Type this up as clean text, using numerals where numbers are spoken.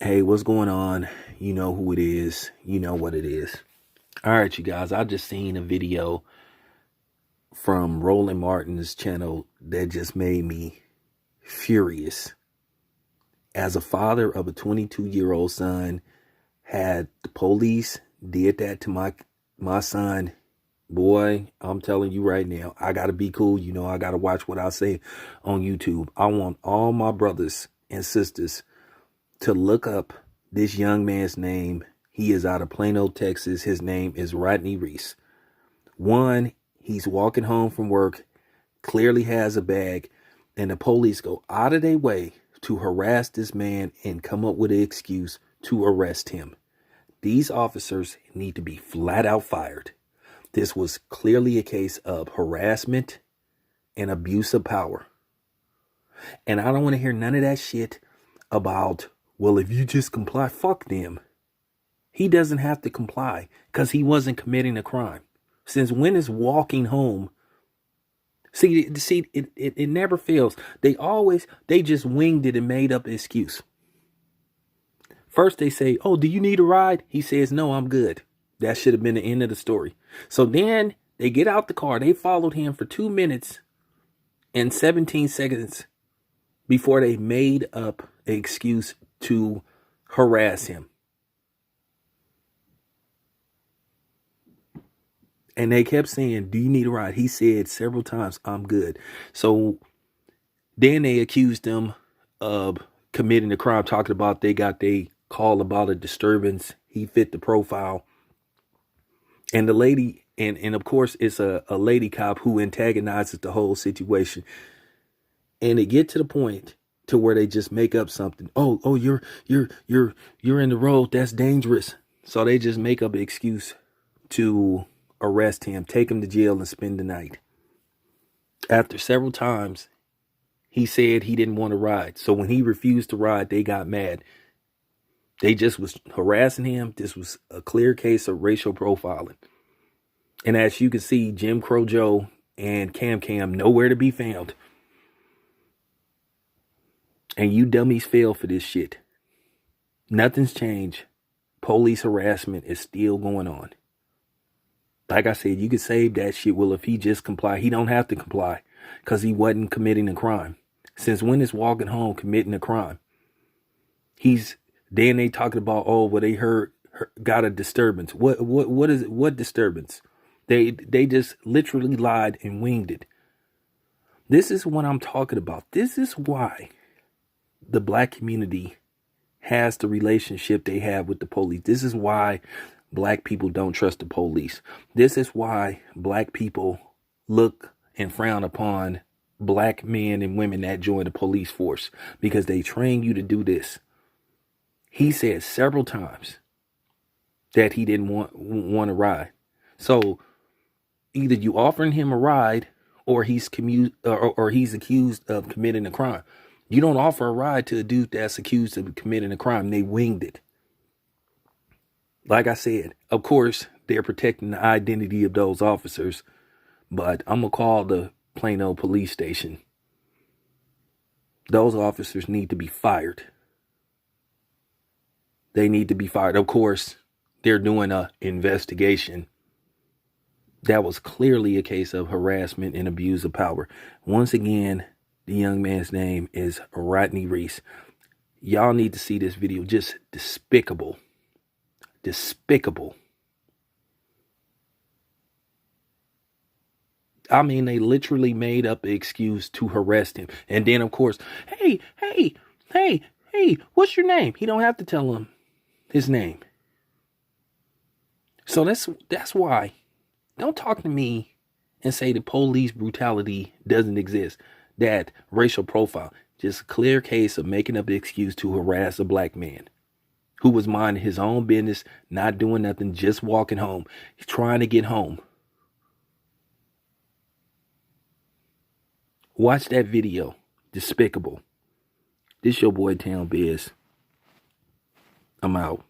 Hey, what's going on? You know who it is. You know what it is. All right, you guys. I just seen a video from Roland Martin's channel that just made me furious. As a father of a 22-year-old son, had the police did that to my son, boy, I'm telling you right now, I gotta be cool. You know, I gotta watch what I say on YouTube. I want all my brothers and sisters to look up this young man's name. He is out of Plano, Texas. His name is Rodney Reese. One, he's walking home from work, clearly has a bag, and the police go out of their way to harass this man and come up with an excuse to arrest him. These officers need to be flat out fired. This was clearly a case of harassment and abuse of power. And I don't want to hear none of that shit about, well, if you just comply, fuck them. He doesn't have to comply because he wasn't committing a crime. Since when is walking home? See, it never fails. They just winged it and made up an excuse. First they say, oh, do you need a ride? He says, no, I'm good. That should have been the end of the story. So then they get out the car. They followed him for 2 minutes and 17 seconds before they made up an excuse to harass him. And they kept saying, do you need a ride? He said several times, I'm good. So then they accused him of committing a crime, talking about they got they call about a disturbance. He fit the profile. And the lady, and of course, it's a lady cop who antagonizes the whole situation. And it get to the point to where they just make up something. Oh, you're in the road. That's dangerous. So they just make up an excuse to arrest him, take him to jail, and spend the night. After several times, he said he didn't want to ride. So when he refused to ride, they got mad. They just was harassing him. This was a clear case of racial profiling. And as you can see, Jim Crow Joe and Cam nowhere to be found. And you dummies fail for this shit. Nothing's changed. Police harassment is still going on. Like I said, you could save that shit. Well, if he just comply, he don't have to comply because he wasn't committing a crime. Since when is walking home committing a crime? Then they talking about, oh, well, they got a disturbance. What is it? What disturbance? They just literally lied and winged it. This is what I'm talking about. This is why the black community has the relationship they have with the police. This is why black people don't trust the police. This is why black people look and frown upon black men and women that join the police force, because they train you to do this. He said several times that he didn't want to ride. So either you offering him a ride or he's accused of committing a crime. You don't offer a ride to a dude that's accused of committing a crime. They winged it. Like I said, of course, they're protecting the identity of those officers, but I'm going to call the Plano police station. Those officers need to be fired. They need to be fired. Of course, they're doing an investigation. That was clearly a case of harassment and abuse of power. Once again, the young man's name is Rodney Reese. Y'all need to see this video. Just despicable. Despicable. I mean, they literally made up an excuse to harass him. And then, of course, hey, what's your name? He don't have to tell him his name. So that's why. Don't talk to me and say the police brutality doesn't exist. That racial profile. Just a clear case of making up an excuse to harass a black man who was minding his own business, not doing nothing, just walking home. He's trying to get home. Watch that video. Despicable. This your boy Town Biz. I'm out.